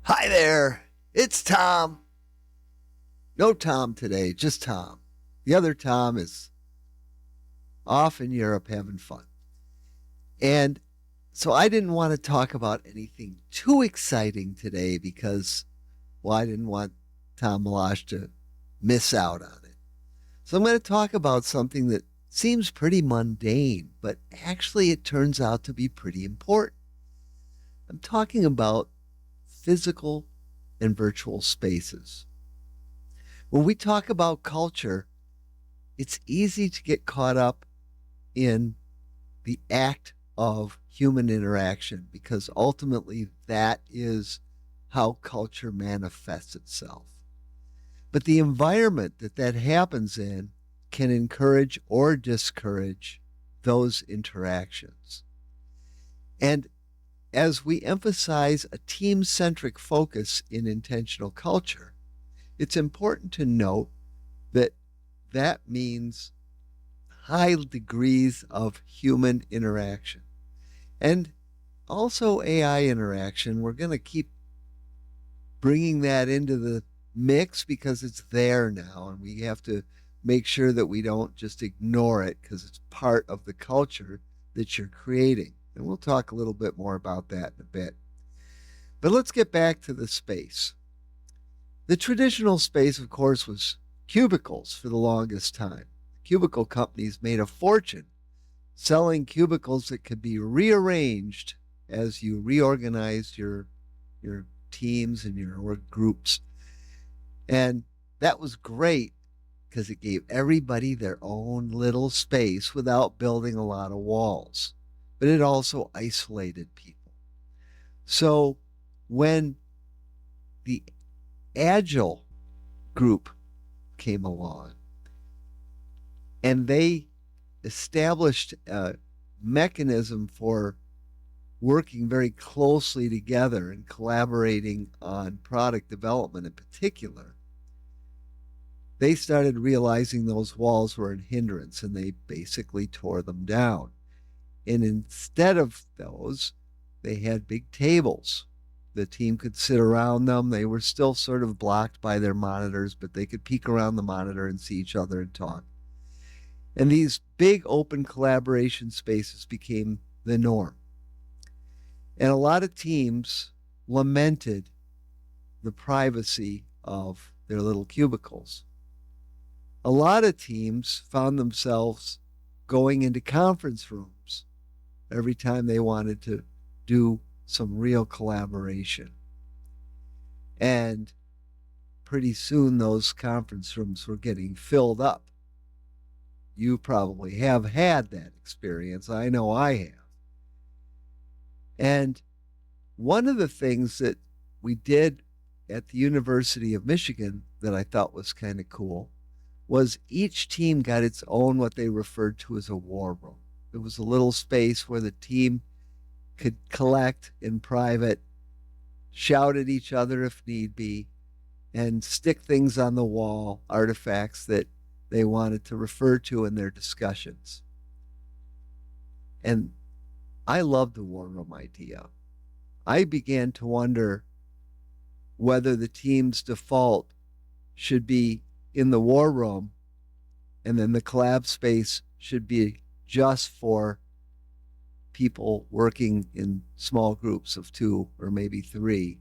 Hi there, it's Tom. No Tom today, just Tom. The other Tom is off in Europe having fun. And so I didn't want to talk about anything too exciting today because, well, I didn't want Tom Malash to miss out on it. So I'm going to talk about something that seems pretty mundane, but actually it turns out to be pretty important. I'm talking about physical and virtual spaces. When we talk about culture, it's easy to get caught up in the act of human interaction because ultimately that is how culture manifests itself. But the environment that happens in can encourage or discourage those interactions. And as we emphasize a team centric focus in intentional culture, it's important to note that that means high degrees of human interaction and also AI interaction. We're going to keep bringing that into the mix because it's there now, and we have to make sure that we don't just ignore it because it's part of the culture that you're creating. And we'll talk a little bit more about that in a bit. But let's get back to the space. The traditional space, of course, was cubicles for the longest time. Cubicle companies made a fortune selling cubicles that could be rearranged as you reorganized your teams and your work groups. And that was great because it gave everybody their own little space without building a lot of walls. But it also isolated people. So when the Agile group came along and they established a mechanism for working very closely together and collaborating on product development in particular, they started realizing those walls were a hindrance and they basically tore them down. And instead of those, they had big tables. The team could sit around them. They were still sort of blocked by their monitors, but they could peek around the monitor and see each other and talk. And these big open collaboration spaces became the norm. And a lot of teams lamented the privacy of their little cubicles. A lot of teams found themselves going into conference rooms every time they wanted to do some real collaboration. And pretty soon those conference rooms were getting filled up. You probably have had that experience. I know I have. And one of the things that we did at the University of Michigan that I thought was kind of cool was each team got its own what they referred to as a war room. It was a little space where the team could collect in private, shout at each other if need be, and stick things on the wall, artifacts that they wanted to refer to in their discussions. And I loved the war room idea. I began to wonder whether the team's default should be in the war room and then the collab space should be just for people working in small groups of 2 or maybe 3,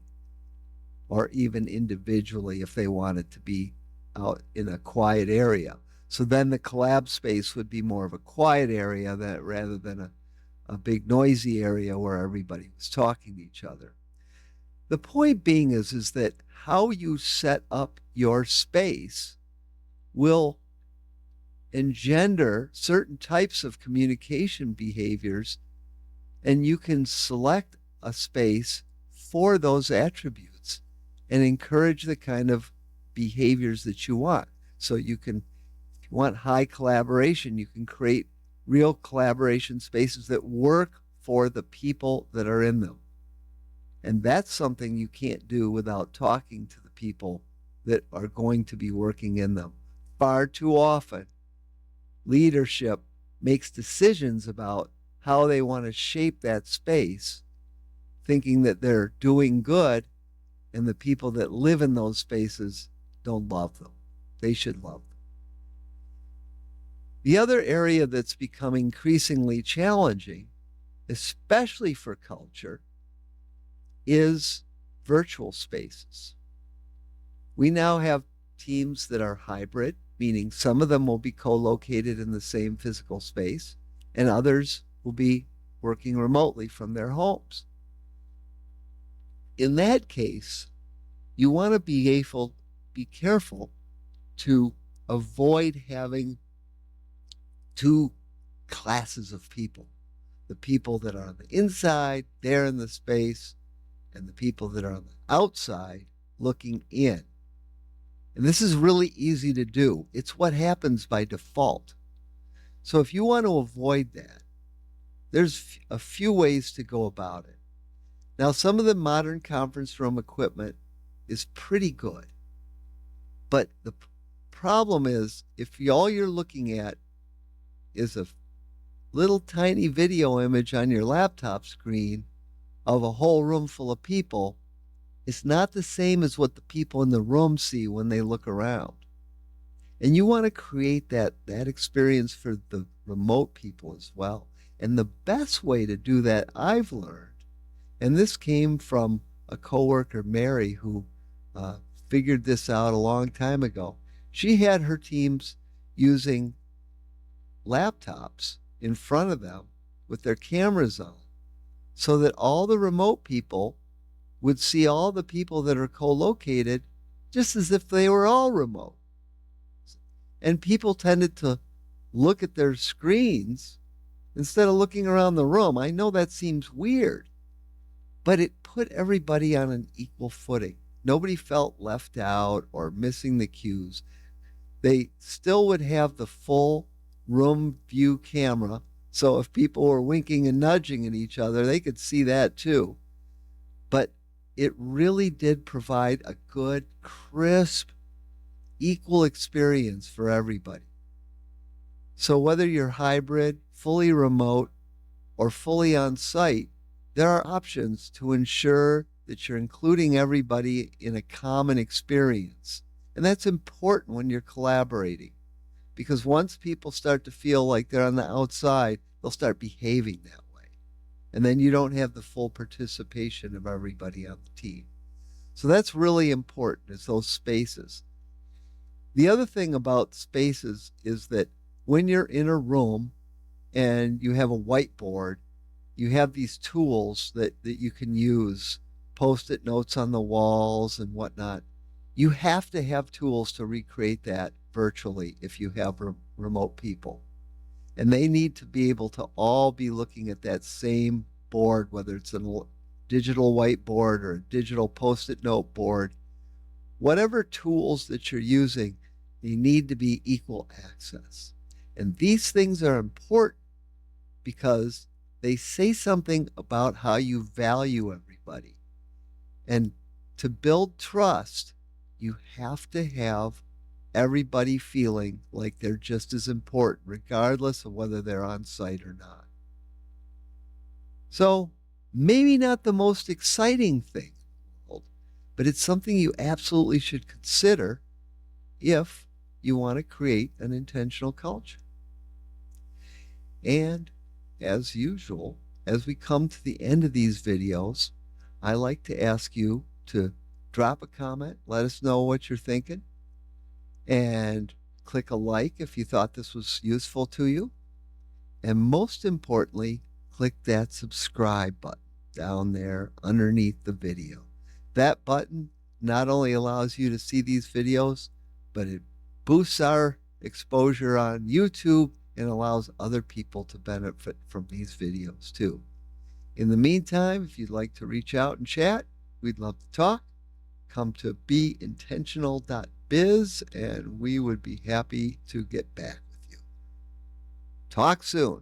or even individually if they wanted to be out in a quiet area. So then the collab space would be more of a quiet area rather than a big noisy area where everybody was talking to each other. The point being is that how you set up your space will engender certain types of communication behaviors, and you can select a space for those attributes and encourage the kind of behaviors that you want. So you can, if you want high collaboration, you can create real collaboration spaces that work for the people that are in them. And that's something you can't do without talking to the people that are going to be working in them. Far too often, leadership makes decisions about how they want to shape that space, thinking that they're doing good, and the people that live in those spaces don't love them. They should love them. The other area that's become increasingly challenging, especially for culture, is virtual spaces. We now have teams that are hybrid, meaning some of them will be co-located in the same physical space, and others will be working remotely from their homes. In that case, you want to be careful to avoid having two classes of people. The people that are on the inside, they're in the space, and the people that are on the outside looking in. And this is really easy to do. It's what happens by default. So if you want to avoid that, there's a few ways to go about it. Now, some of the modern conference room equipment is pretty good. But the problem is, if all you're looking at is a little tiny video image on your laptop screen of a whole room full of people, it's not the same as what the people in the room see when they look around. And you want to create that experience for the remote people as well. And the best way to do that, I've learned, and this came from a coworker, Mary, who figured this out a long time ago. She had her teams using laptops in front of them with their cameras on, so that all the remote people would see all the people that are co-located just as if they were all remote. And people tended to look at their screens instead of looking around the room. I know that seems weird, but it put everybody on an equal footing. Nobody felt left out or missing the cues. They still would have the full room view camera, so if people were winking and nudging at each other, they could see that too. But it really did provide a good, crisp, equal experience for everybody. So whether you're hybrid, fully remote, or fully on site, there are options to ensure that you're including everybody in a common experience. And that's important when you're collaborating, because once people start to feel like they're on the outside, they'll start behaving that way. And then you don't have the full participation of everybody on the team. So that's really important, is those spaces. The other thing about spaces is that when you're in a room and you have a whiteboard, you have these tools that you can use, Post-it notes on the walls and whatnot. You have to have tools to recreate that virtually if you have remote people. And they need to be able to all be looking at that same board, whether it's a digital whiteboard or a digital Post-it note board. Whatever tools that you're using, they need to be equal access. And these things are important because they say something about how you value everybody. And to build trust, you have to have everybody feeling like they're just as important, regardless of whether they're on site or not. So maybe not the most exciting thing in the world, but it's something you absolutely should consider if you want to create an intentional culture. And as usual, as we come to the end of these videos, I like to ask you to drop a comment, let us know what you're thinking, and click a like if you thought this was useful to you. And most importantly, click that subscribe button down there underneath the video. That button not only allows you to see these videos, but it boosts our exposure on YouTube and allows other people to benefit from these videos too. In the meantime, if you'd like to reach out and chat, we'd love to talk. Come to beintentional.biz and we would be happy to get back with you. Talk soon.